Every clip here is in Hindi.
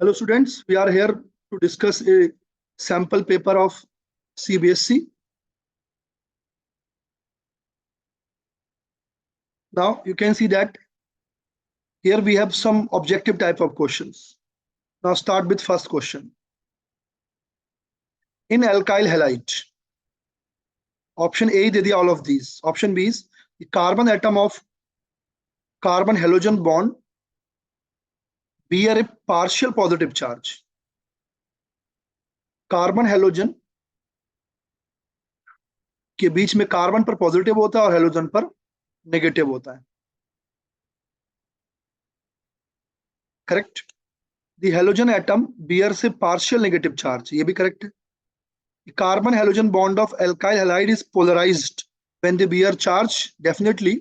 Hello students, we are here to discuss a sample paper of CBSE. Now you can see that here we have some objective type of questions. Now start with first question. In alkyl halide, option A दे दिया all of these. Option B is the carbon atom of carbon halogen bond bear a partial positive charge. Carbon halogen के बीच में कार्बन पर पॉजिटिव होता है और हेलोजन पर नेगेटिव होता है. Correct. The halogen atom bears a partial negative charge. ये भी करेक्ट है. Carbon halogen bond of alkyl halide is polarized. When they bear charge, definitely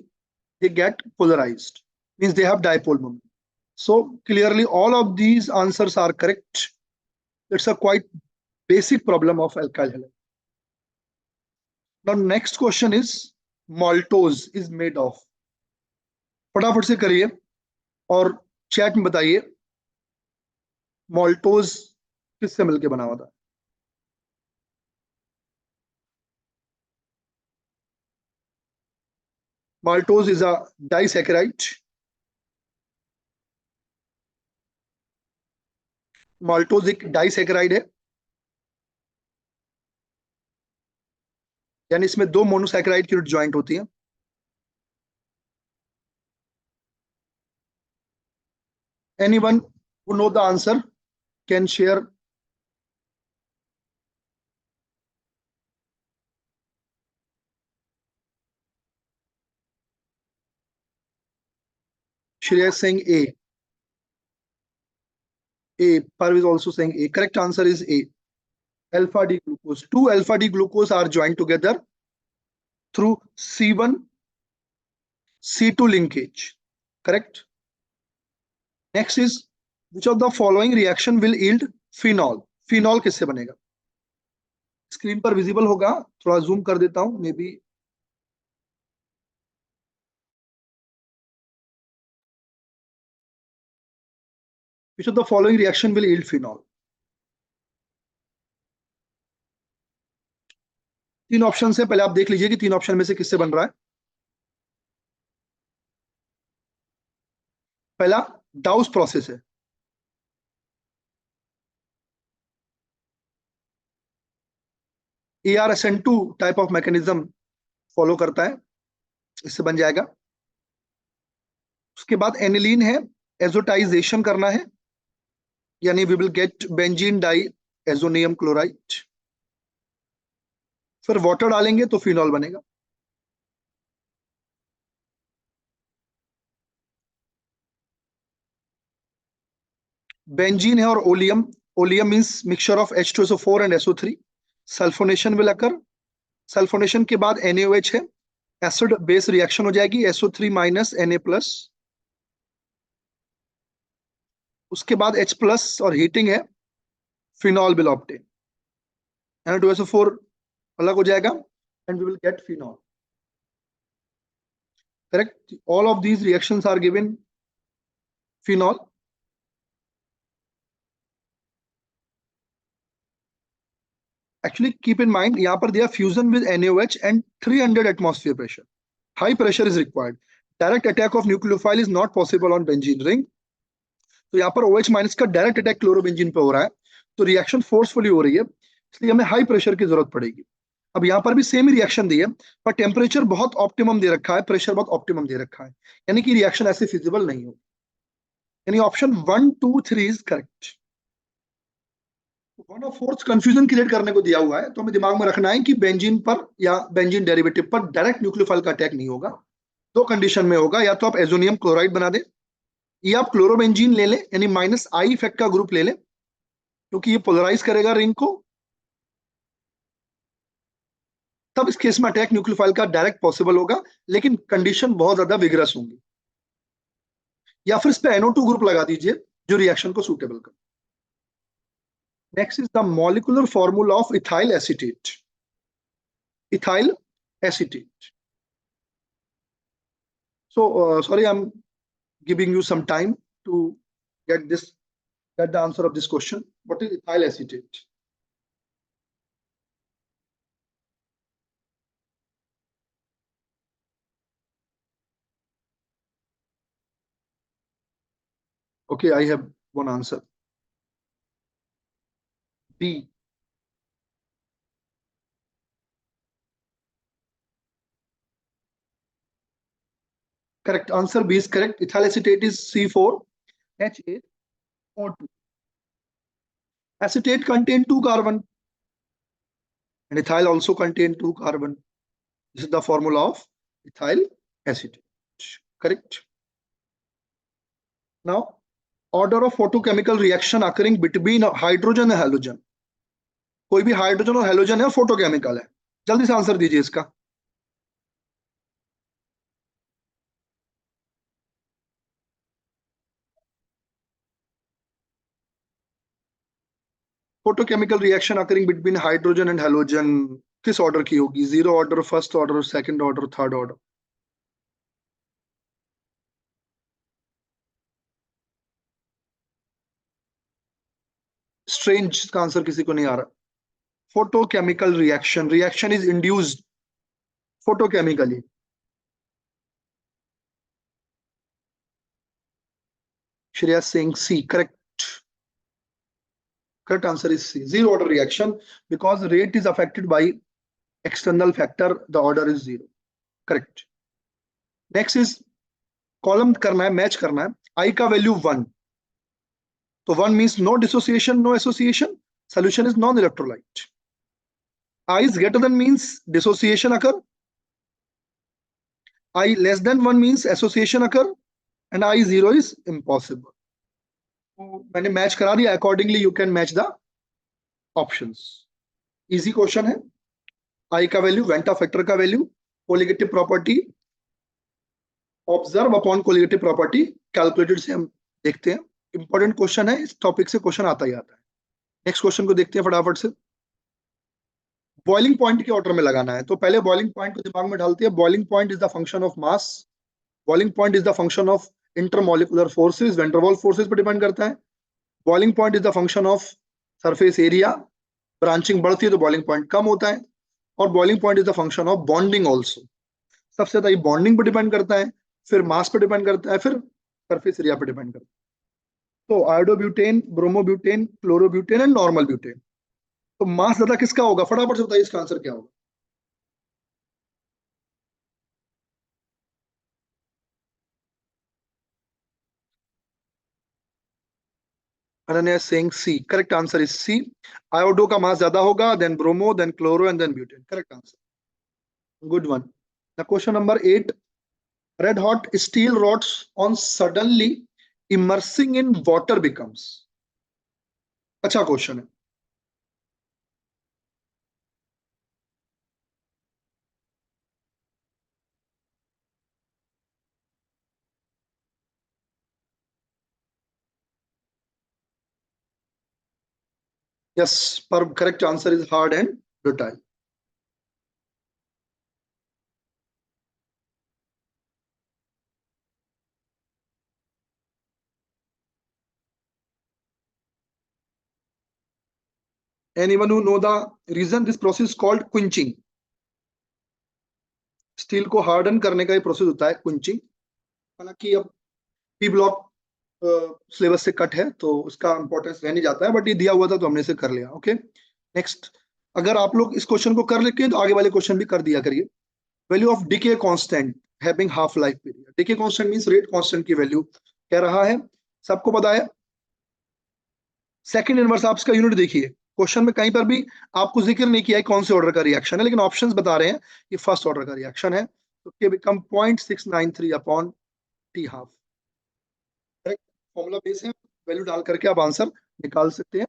they get polarized, means they have dipole moment. So clearly all of these answers are correct. It's a quite basic problem of alkyl halide. Now next question is maltose is made of. फटाफट से करिए और चैट में बताइए maltose किससे मिलके बना हुआ था. Maltose is a disaccharide. Maltose एक डाइसैकेराइड है, यानी इसमें दो मोनोसैकेराइड की ज्वाइंट होती है. Anyone who know the answer can share. Shreya is saying A. Parv is also saying A. Correct answer is A. Alpha D glucose. Two alpha D glucose are joined together through C1 C2 linkage. Correct. Next is which of the following reaction will yield phenol? Phenol किससे बनेगा? स्क्रीन पर विजिबल होगा, थोड़ा जूम कर देता हूं may be. Which of the following reaction will yield phenol? तीन ऑप्शन है, पहले आप देख लीजिए कि तीन ऑप्शन में से किससे बन रहा है. पहला डाउस प्रोसेस है. ARSN2 type of mechanism follow करता है, इससे बन जाएगा. उसके बाद एनिलीन है, एजोटाइजेशन करना है, यानी we will get benzene diazonium chloride. फिर वाटर डालेंगे तो फिनॉल बनेगा. बेंजीन है और oleum. Oleum means mixture of H2SO4 and SO3. Sulphonation will occur. Sulphonation के बाद NaOH है, एसिड बेस रिएक्शन हो जाएगी, SO3 माइनस Na प्लस. उसके बाद H प्लस और हीटिंग है, फिनॉल विल ऑब्टेन. Na2SO4 अलग हो जाएगा and we will get phenol. Correct. All of these reactions are given phenol. Actually keep in mind यहाँ पर दिया fusion with NaOH and 300 atmosphere pressure. High pressure is required. Direct attack of nucleophile is not possible on benzene ring. तो यहाँ पर OH माइनस का डायरेक्ट अटैक क्लोरोबेंजीन पे हो रहा है, तो रिएक्शन फोर्सफुली हो रही है, इसलिए हमें हाई प्रेशर की जरूरत पड़ेगी. अब यहाँ पर भी सेम ही रिएक्शन दी है, पर टेम्परेचर बहुत ऑप्टिमम दे रखा है, प्रेशर बहुत ऑप्टिमम दे रखा है, यानी कि रिएक्शन ऐसे फिजिबल नहीं होगी. यानी ऑप्शन 1, 2, 3 इज करेक्ट. 1 और 4 कंफ्यूजन क्रिएट करने को दिया हुआ है, तो हमें दिमाग में रखना है कि बेंजीन पर या बेंजीन डेरिवेटिव पर डायरेक्ट न्यूक्लियोफाइल का अटैक नहीं होगा. दो कंडीशन में होगा, या तो आप एजोनियम क्लोराइड बना दें, या आप क्लोरोबेंजीन ले लें, यानी माइनस आई इफेक्ट का ग्रुप ले लें, क्योंकि ये पोलराइज करेगा रिंग को. तब इस केस में अटैक न्यूक्लियोफाइल का डायरेक्ट पॉसिबल होगा, लेकिन कंडीशन बहुत ज्यादा विगरस होंगी. या फिर इस पे NO2 ग्रुप लगा दीजिए जो रिएक्शन को सूटेबल कर. Next is the molecular formula of ethyl acetate. Ethyl acetate. So sorry, I'm giving you some time to get this Get the answer of this question. What is ethyl acetate? Okay, I have one answer. B. Correct. Answer B is correct. Ethyl acetate is C4H8O2. Acetate contain two carbon, and ethyl also contain two carbon. This is the formula of ethyl acetate. Correct. Now, order of photochemical reaction occurring between hydrogen and halogen. कोई भी हाइड्रोजन और हेलोजन है, फोटोकेमिकल है. जल्दी से आंसर दीजिए इसका. Photochemical reaction occurring between hydrogen and halogen किस ऑर्डर की होगी? Zero order, first order, second order, third order? Strange का आंसर किसी को नहीं आ रहा. Photochemical reaction, reaction is induced photochemically. Shreya Singh C. Correct. Correct answer is C. Zero order reaction because rate is affected by external factor. The order is zero. Correct. Next is column करना है, मैच करना है. I का वैल्यू 1. तो 1 means no dissociation, no association. Solution is non-electrolyte. I is greater than means dissociation occur. I less than 1 means association occur. And I 0 is impossible. तो मैंने मैच करा दिया. Accordingly you can match the options. Easy question है. I का वैल्यू, वेंटा फैक्टर का value, colligative property, observe upon colligative property, calculated से हम देखते हैं. इंपॉर्टेंट क्वेश्चन है, इस टॉपिक से क्वेश्चन आता ही आता है. नेक्स्ट क्वेश्चन को देखते हैं फटाफट से. बॉइलिंग पॉइंट के ऑर्डर में लगाना है, तो पहले बॉइलिंग पॉइंट को दिमाग में डालते हैं. Boiling point is the function of mass. Boiling point is the function of intermolecular forces, van der Waals forces पर डिपेंड करता है. Boiling point is the function of surface area. Branching बढ़ती है तो बॉइलिंग पॉइंट कम होता है. और boiling point is the function of bonding also. सबसे ज्यादा ये बॉन्डिंग पर डिपेंड करता है, फिर मास पर डिपेंड करता है, फिर सरफेस एरिया पर डिपेंड करता है. तो iodobutane, bromobutane, chlorobutane and normal butane. तो मास ज्यादा किसका होगा? फटाफट से बताइए इसका आंसर क्या होगा. Ananya Singh C. Correct answer is C. Iodo का मास ज्यादा होगा, then bromo, then chloro and then butane. Correct answer. Good one. Now question number 8. Red hot steel rods on suddenly immersing in water becomes. अच्छा क्वेश्चन है. Yes, पर correct answer is hard and ductile. Anyone who know the reason this process is called quenching? Steel को हार्डन करने का ये प्रोसेस होता है क्विंचिंग. हालांकि अब पी ब्लॉक सिलेबस से कट है तो उसका इंपॉर्टेंस रह नहीं जाता है, बट ये दिया हुआ था तो हमने इसे कर लिया. ओके. नेक्स्ट, अगर आप लोग इस क्वेश्चन को कर लेते हैं तो आगे वाले क्वेश्चन भी कर दिया करिए. Value of decay constant having half life period. Decay constant means rate constant की वैल्यू कह रहा है, सबको पता है. सेकंड इनवर्स आप इसका यूनिट देखिए. क्वेश्चन में कहीं पर भी आपको जिक्र नहीं किया है कौन से ऑर्डर का रिएक्शन है, लेकिन ऑप्शंस बता रहे हैं कि फर्स्ट ऑर्डर का रिएक्शन है. तो के become 0.693 upon T half. Correct formula base है, वैल्यू डाल करके आप आंसर निकाल सकते हैं.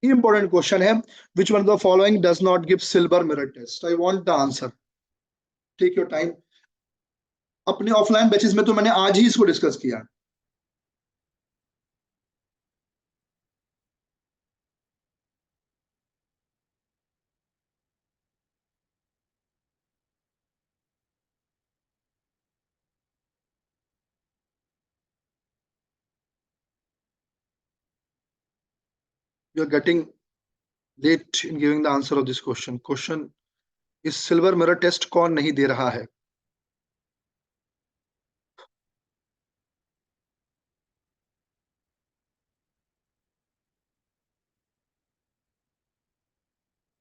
इंपॉर्टेंट क्वेश्चन है. Which one of the following does not give silver mirror test? I want the answer. Take your time. अपने ऑफलाइन बैचेस में तो मैंने आज ही इसको डिस्कस किया. You are getting late in giving the answer of this question. Question इस सिल्वर मिरर टेस्ट कौन नहीं दे रहा है?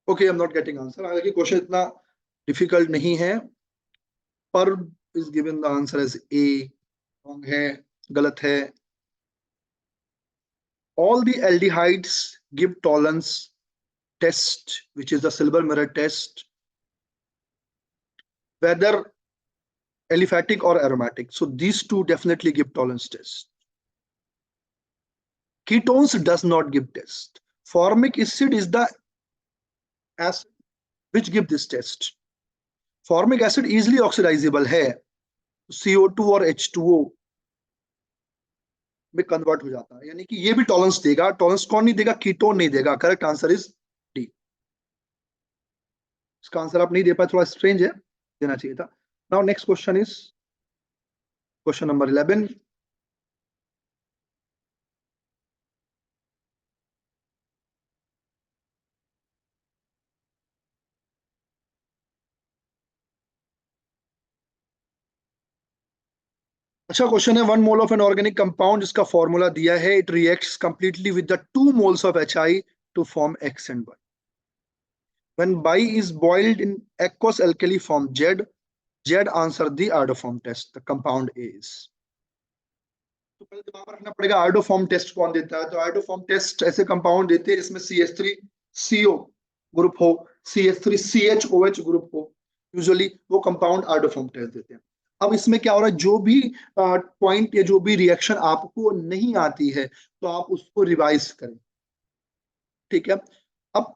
Okay, I am not getting answer. हालांकि क्वेश्चन इतना डिफिकल्ट नहीं है, पर is given the answer as a. Wrong है, गलत है. All the aldehydes give tolerance test, which is the silver mirror test, whether aliphatic or aromatic. So these two definitely give tolerance test. Ketones does not give test. Formic acid is the acid which give this test. Formic acid easily oxidizable है, CO2 और H2O में कन्वर्ट हो जाता है, यानी कि ये भी टॉलरेंस देगा. टॉलरेंस कौन नहीं देगा? कीटोन नहीं देगा. Correct answer is D. इसका आंसर आप नहीं दे पाए, थोड़ा स्ट्रेंज है, देना चाहिए था. Now next question is question number 11. अच्छा क्वेश्चन है. 1 mole of an organic compound जिसका फॉर्मूला दिया है, it reacts completely with the 2 moles of HI to form X and Y. When Y is boiled in aqueous alkali form Z answer the iodoform test. The compound A is. तो पहले दिमाग में रखना पड़ेगा आयोडोफॉर्म टेस्ट कौन देता है. तो आयोडोफॉर्म टेस्ट ऐसे कंपाउंड देते हैं जिसमें CH3CO ग्रुप हो, CH3CHOH ग्रुप हो. यूजुअली वो कंपाउंड आयोडोफॉर्म टेस्ट देते हैं. अब इसमें क्या हो रहा है, जो भी पॉइंट या जो भी रिएक्शन आपको नहीं आती है तो आप उसको रिवाइज करें. ठीक है. अब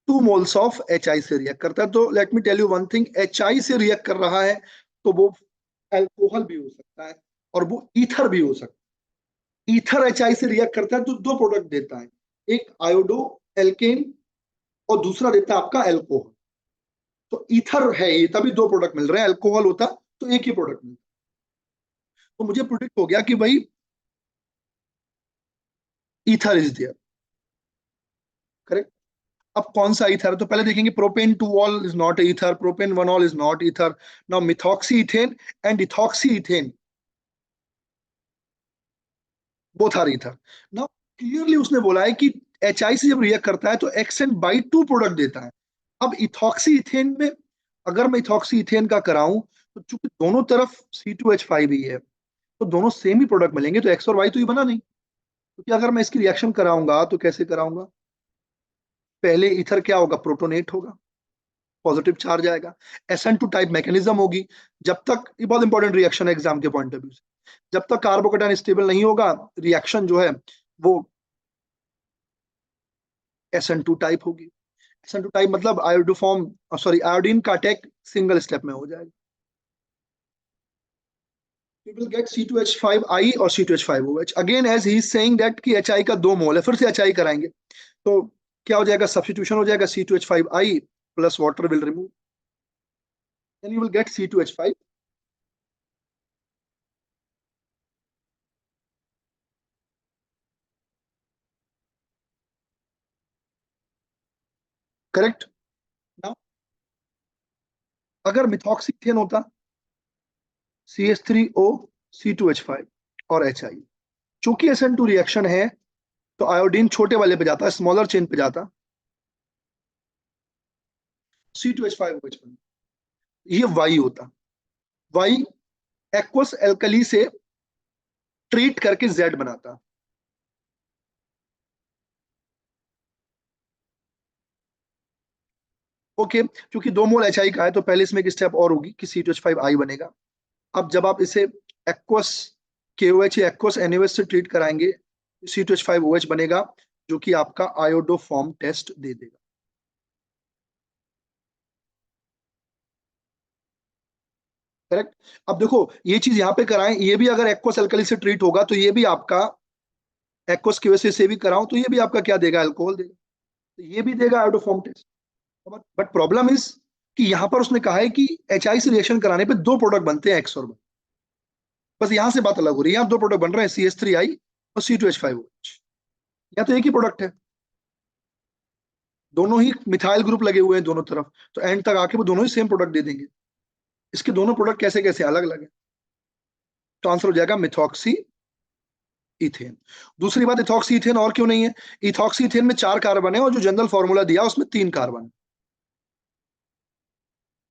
2 moles ऑफ HI से रिएक्ट करता है. तो let me tell you one thing. HI से रिएक्ट कर रहा है तो वो अल्कोहल भी हो सकता है और वो ईथर भी हो सकता है. ईथर HI से रिएक्ट करता है तो 2 प्रोडक्ट देता है, एक आयोडो एल्केन और दूसरा देता है आपका एल्कोहल. तो ईथर है ये, तभी 2 प्रोडक्ट मिल रहे हैं. अल्कोहल होता तो एक ही प्रोडक्ट मिलता. तो मुझे प्रोडिक्ट हो गया कि भाई ईथर इज देयर. करेक्ट. अब कौन सा ईथर? तो पहले देखेंगे. Propane 2-ol is not ether, propane 1-ol is not ether. Now methoxy ethane and ethoxy ethane both are ether. Now clearly उसने बोला है कि HI से जब रिएक्ट करता है तो X and Y 2 प्रोडक्ट देता है. अब इथॉक्सी इथेन में अगर मैं इथॉक्सी इथेन का कराऊं तो चूंकि दोनों तरफ C2H5 ही है तो दोनों सेम ही प्रोडक्ट मिलेंगे, तो X और Y तो ये बना नहीं. क्योंकि अगर मैं इसकी रिएक्शन कराऊंगा तो कैसे कराऊंगा? पहले इथर क्या होगा? प्रोटोनेट होगा, पॉजिटिव चार्ज आएगा. SN2 टाइप मैकेनिज्म होगी. जब तक, ये बहुत इंपॉर्टेंट रिएक्शन है एग्जाम के पॉइंट ऑफ व्यू से, जब तक कार्बोकेटाइन स्टेबल नहीं होगा रिएक्शन जो है वो SN2 टाइप होगी. SN2 टाइप मतलब आयोडोफॉर्म, सॉरी आयोडीन का अटैक सिंगल स्टेप में हो जाएगा. You will get C2H5I और C2H5OH. Again as he is saying that कि HI का 2 मोल है, फिर से HI कराएंगे तो क्या हो जाएगा? सब्स्टिट्यूशन हो जाएगा. C2H5I plus water will remove, then you will get C2H5. Correct. Now अगर मिथॉक्सीथेन होता CH3O C2H5 और HI, चूंकि SN2 रिएक्शन है तो आयोडीन छोटे वाले पे जाता है, स्मॉलर चेन पे जाता, C2H5OH बन. ये Y होता. Y एक्वस एल्कली से ट्रीट करके Z बनाता. ओके. क्योंकि 2 मोल HI का है तो पहले इसमें एक स्टेप और होगी कि C2H5I बनेगा. अब जब आप इसे एक्वस KOH या एक्वस NaOH से ट्रीट कराएंगे C2H5OH बनेगा जो कि आपका आयोडोफॉर्म टेस्ट दे देगा. करेक्ट. अब देखो ये चीज यहाँ पे कराएं, ये भी अगर एक्वस अल्कली से ट्रीट होगा तो ये भी आपका एक्वस KOH से भी कराऊं तो ये भी आपका क्या देगा? अल्कोहल देगा. तो ये भी देगा iodoform test. But problem is कि यहाँ पर उसने कहा है कि HI से रिएक्शन कराने पे 2 प्रोडक्ट बनते हैं X और Y. बस यहाँ से बात अलग हो रही है. यहाँ 2 प्रोडक्ट बन रहे हैं CH3I और C2H5OH. या तो एक ही प्रोडक्ट है. दोनों ही मिथाइल ग्रुप लगे हुए हैं दोनों तरफ, तो एंड तक आके वो दोनों ही सेम प्रोडक्ट दे देंगे। इसके दोनों प्रोडक्ट कैसे कैसे अलग अलग है, तो आंसर हो जाएगा मिथॉक्सी इथेन। दूसरी बात, इथॉक्सी इथेन और क्यों नहीं है? इथॉक्सी इथेन में 4 कार्बन है और जो जनरल फॉर्मूला दिया उसमें 3 कार्बन,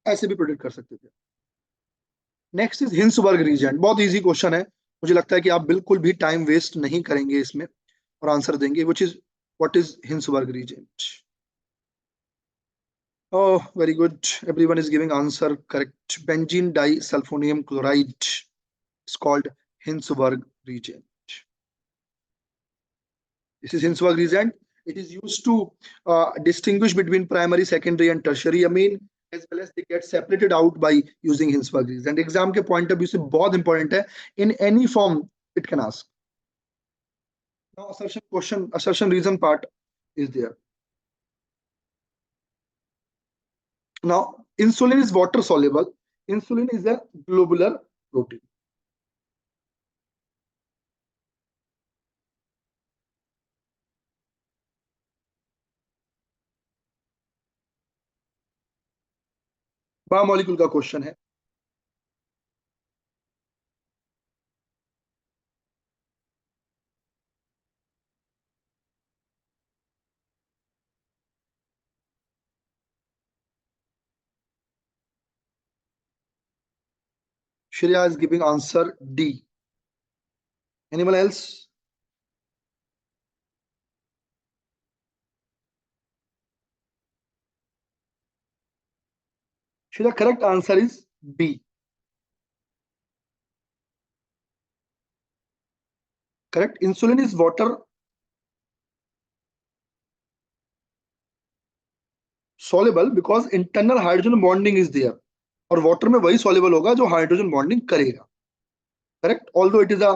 ऐसे भी प्रोडिक्ट कर सकते थे। नेक्स्ट इज हिंसबर्ग रीजेंट, बहुत इजी क्वेश्चन है, मुझे लगता है कि आप बिल्कुल भी टाइम वेस्ट नहीं करेंगे इसमें और आंसर देंगे, which is what is Hinsberg reagent. Oh, very good. Everyone is giving answer correct. Benzene disulfonium chloride is called Hinsberg reagent. This is Hinsberg reagent. It is used to distinguish between primary, secondary, and tertiary amine, as well as they get separated out by using Hinsberg reagent. Exam के point of view से बहुत important है. In any form, it can ask. Now, assertion question, assertion reason part is there. Now, insulin is water soluble. Insulin is a globular protein. Biomolecule का क्वेश्चन है। Shreya is giving answer D. Anyone else? Shreya, correct answer is B. Correct. Insulin is water soluble because internal hydrogen bonding is there. और वाटर में वही soluble होगा जो हाइड्रोजन बॉन्डिंग करेगा. Correct. Although it is a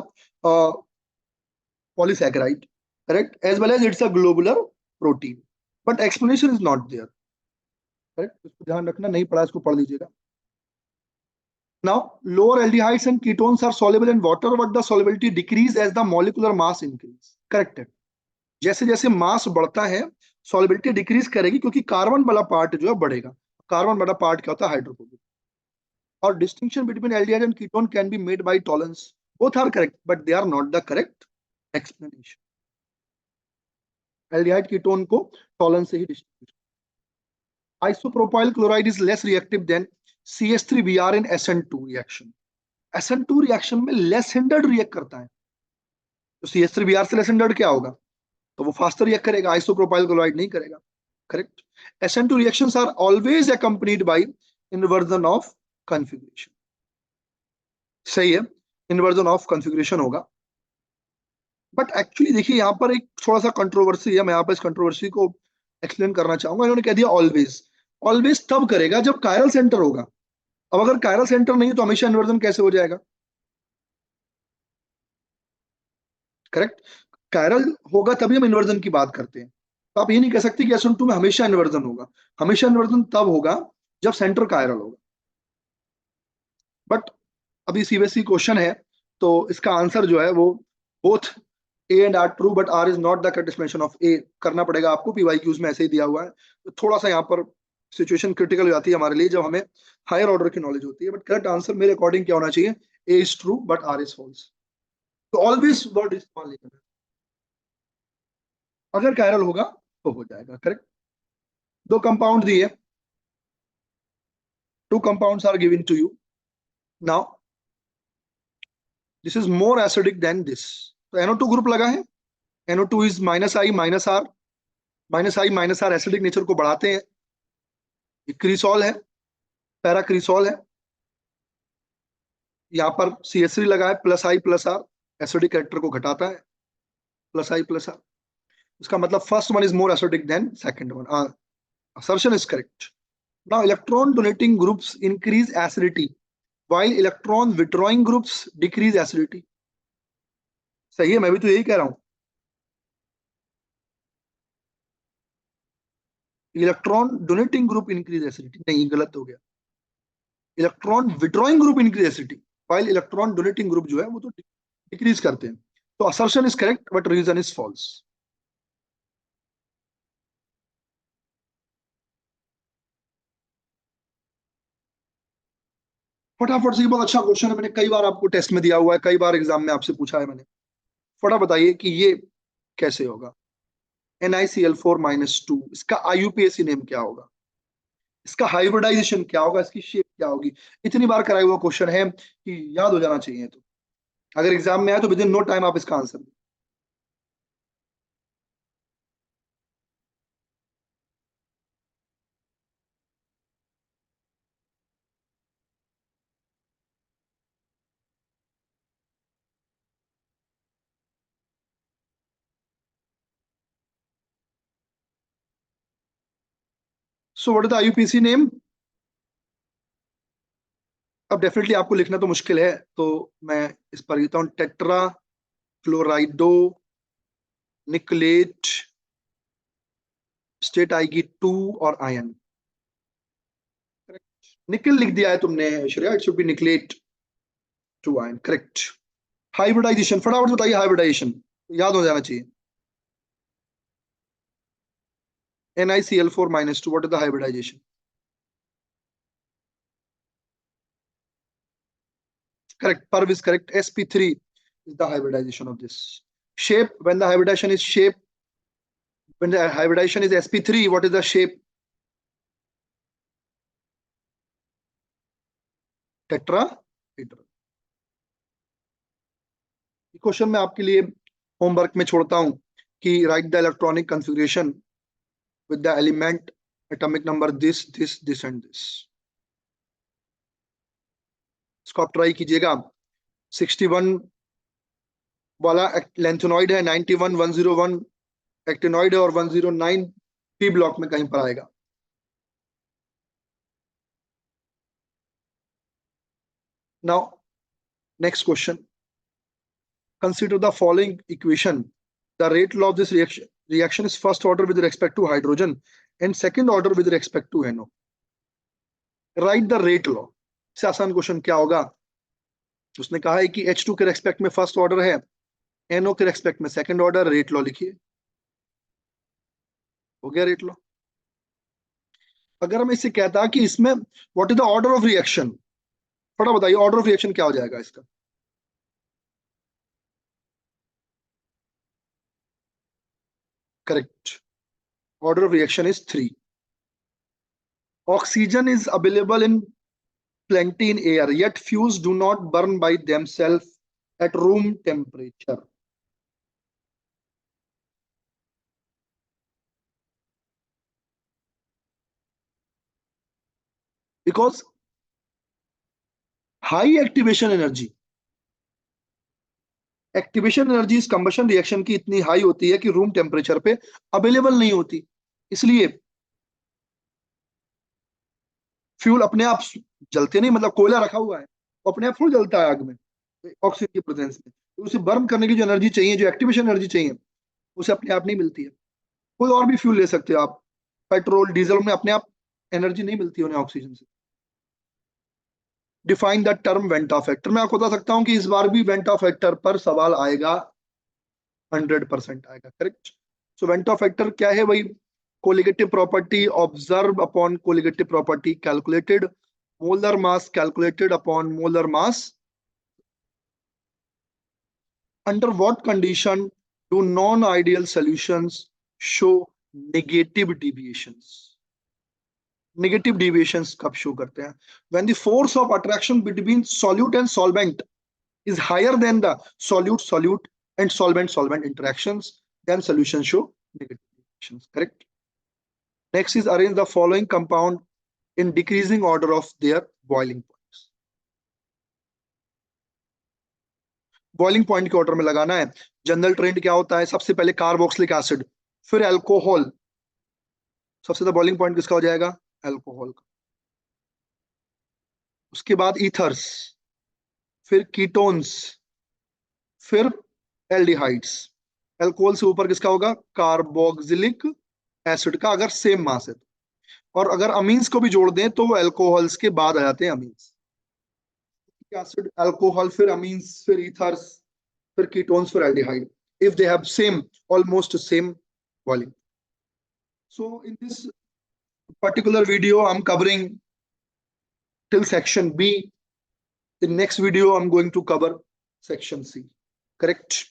polysaccharide. Correct. As well as it's a globular protein. But explanation is not there. Correct. इसको ध्यान रखना, नहीं पढ़ा इसको पढ़ लीजिएगा. Now, lower aldehydes and ketones are soluble in water, but the solubility decrease as the molecular mass increase. Correct. जैसे जैसे मास बढ़ता है सॉलिबिलिटी डिक्रीज करेगी, क्योंकि कार्बन वाला पार्ट जो है बढ़ेगा. कार्बन वाला पार्ट क्या होता है? हाइड्रोफोबिक. और distinction between aldehyde and ketone can be made by Tollens. Both are correct but they are not the correct explanation. Aldehyde ketone को टॉलेंस से ही distinguish. Isopropyl chloride is less reactive than CH3Br in SN2 reaction. SN2 reaction में लेस हिंडर्ड रिएक्ट करता है, तो CH3Br से लेस हिंडर्ड क्या होगा? तो वो फास्टर रिएक्ट करेगा, आइसोप्रोपाइल क्लोराइड नहीं करेगा. Correct. SN2 reactions are always accompanied by inversion of configuration. सही है, inversion of configuration होगा. बट एक्चुअली देखिए यहाँ पर एक थोड़ा सा कंट्रोवर्सी है, मैं यहाँ पर इस कंट्रोवर्सी को एक्सप्लेन करना चाहूंगा. इन्होंने कह दिया ऑलवेज. ऑलवेज तब करेगा जब कायरल सेंटर होगा. अब अगर कायरल सेंटर नहीं है तो हमेशा इन्वर्जन कैसे हो जाएगा? करेक्ट. कायरल होगा तभी हम इन्वर्जन की बात करते हैं. तो आप ये नहीं कह सकते कि SN2 में हमेशा इन्वर्जन होगा. हमेशा इन्वर्जन तब होगा जब सेंटर कायरल होगा. बट अभी सीबीएसई क्वेश्चन है, तो इसका आंसर जो है वो both A and R true, but R is not the correct explanation of A. करना पड़ेगा आपको, पीवाईक्यूज में ऐसे ही दिया हुआ है. तो थोड़ा सा यहाँ पर सिचुएशन क्रिटिकल हो जाती है हमारे लिए जब हमें हायर ऑर्डर की नॉलेज होती है. बट करेक्ट आंसर मेरे अकॉर्डिंग क्या होना चाहिए? A is true but R is false. तो ऑलवेज वर्ड इस्तेमाल नहीं करना. अगर कायरल होगा तो हो जाएगा. करेक्ट. दो कंपाउंड दिए, two compounds are given to you. Now this is more acidic than this. तो NO2 ग्रुप लगा है. NO2 इज -I -R. -I -R acidic nature को बढ़ाते हैं. ये क्रिसॉल है, पैराक्रिसॉल है. यहाँ पर CH3 लगा है, +I +R एसिडिक कैरेक्टर को घटाता है. +I +R. इसका मतलब first one is more acidic then second one. assertion is correct. Now electron donating groups increase acidity while electron withdrawing groups decrease acidity. सही है, मैं भी तो यही कह रहा हूं. Electron donating group increase acidity, नहीं गलत हो गया. Electron withdrawing group increase acidity, while electron donating group जो है वो तो डिक्रीज करते हैं. तो assertion is correct but reason is false. फटाफट से, ये बहुत अच्छा क्वेश्चन है, मैंने कई बार आपको टेस्ट में दिया हुआ है, कई बार एग्जाम में आपसे पूछा है मैंने। फटाफट बताइए कि ये कैसे होगा। NiCl4-2, इसका IUPAC नेम क्या होगा, इसका हाइब्रिडाइजेशन क्या होगा, इसकी शेप क्या होगी। इतनी बार कराया हुआ क्वेश्चन है कि याद हो जाना चाहिए। तो अगर एग्जाम में आए तो विद इन नो टाइम आप इसका आंसर दें। So what is the IUPAC name. अब डेफिनेटली आपको लिखना तो मुश्किल है, तो मैं इस पर लिखता हूँ टेट्रा क्लोराइडो निकलेट, स्टेट आएगी 2 और आयन। निकल लिख दिया है तुमने Shreya, it should be nickelate 2 ion, correct. Hybridization फटाफट से बताइए, हाइब्रिडाइजेशन याद हो जाना चाहिए। NiCl4-2, what is the hybridization? Correct. Parv is correct. sp3 is the hybridization of this. Shape, when the hybridization is shape, when the hybridization is sp3, what is the shape? Tetrahedral. Question मैं आपके लिए होमवर्क में छोड़ता हूं कि right the electronic configuration with the element atomic number this and this. इसको आप ट्राई कीजिएगा। 61 वाला लेंथेनॉइड है, 91 101 एक्टिनॉइड है, और 109 पी ब्लॉक में कहीं पर आएगा। Now next question, consider the following equation. The rate law of this reaction is first order with respect to hydrogen and second order with respect to NO. Write the rate law. इससे आसान क्वेश्चन क्या होगा। उसने कहा है कि H2 के रेस्पेक्ट में फर्स्ट ऑर्डर है, NO के रेस्पेक्ट में सेकंड ऑर्डर, रेट लॉ लिखिए। हो गया रेट लॉ। अगर मैं इससे कहता कि इसमें what is the order of reaction, थोड़ा बताइए ऑर्डर ऑफ रिएक्शन क्या हो जाएगा इसका। Correct, order of reaction is 3। Oxygen is available in plenty in air, yet fuels do not burn by themselves at room temperature. Because high activation energy इस कंबशन रिएक्शन की इतनी हाई होती है कि रूम टेम्परेचर पे अवेलेबल नहीं होती, इसलिए फ्यूल अपने आप जलते नहीं, मतलब कोयला रखा हुआ है वो अपने आप फुल जलता है आग में ऑक्सीजन की प्रेजेंस में, तो उसे बर्न करने की जो एनर्जी चाहिए, जो एक्टिवेशन एनर्जी चाहिए, उसे अपने आप नहीं मिलती है। कोई और भी फ्यूल ले सकते हो आप, पेट्रोल डीजल में अपने आप एनर्जी नहीं मिलती उन्हें ऑक्सीजन से। Define the term Vanta factor, मैं आपको बता सकता हूं कि इस बार भी वेंटा फैक्टर पर सवाल आएगा, 100% आएगा। करेक्ट। सो वेंटा फैक्टर क्या है भाई, colligative property observe upon colligative property calculated, molar mass calculated upon molar mass. Under what condition do non ideal solutions show negative deviations. Negative deviations कब शो करते हैं, when the force of attraction between solute and solvent is higher than the solute-solute and solvent-solvent interactions, then solutions show negative reactions. Correct. Next is arrange the following compound in decreasing order of their boiling points. Boiling point के ऑर्डर में लगाना है। जनरल ट्रेंड क्या होता है, सबसे पहले कार्बोक्सिलिक एसिड, फिर अल्कोहल, सबसे ज्यादा बॉइलिंग पॉइंट किसका हो जाएगा, अल्कोहल का। उसके बाद ईथर्स, फिर कीटोन्स, फिर एल्डिहाइड्स। अल्कोहल से ऊपर किसका होगा, कार्बोक्सिलिक एसिड का, अगर सेम मास है। और अगर अमीन्स को भी जोड़ दें तो वो अल्कोहल्स के बाद आ जाते हैं अमीन्स। एसिड, अल्कोहल, फिर अमीन्स, फिर ईथर्स, फिर कीटोन्स, फिर aldehyde, if they have same, almost same volume. So in this particular video I'm covering till section B, In next video, I'm going to cover section C. Correct?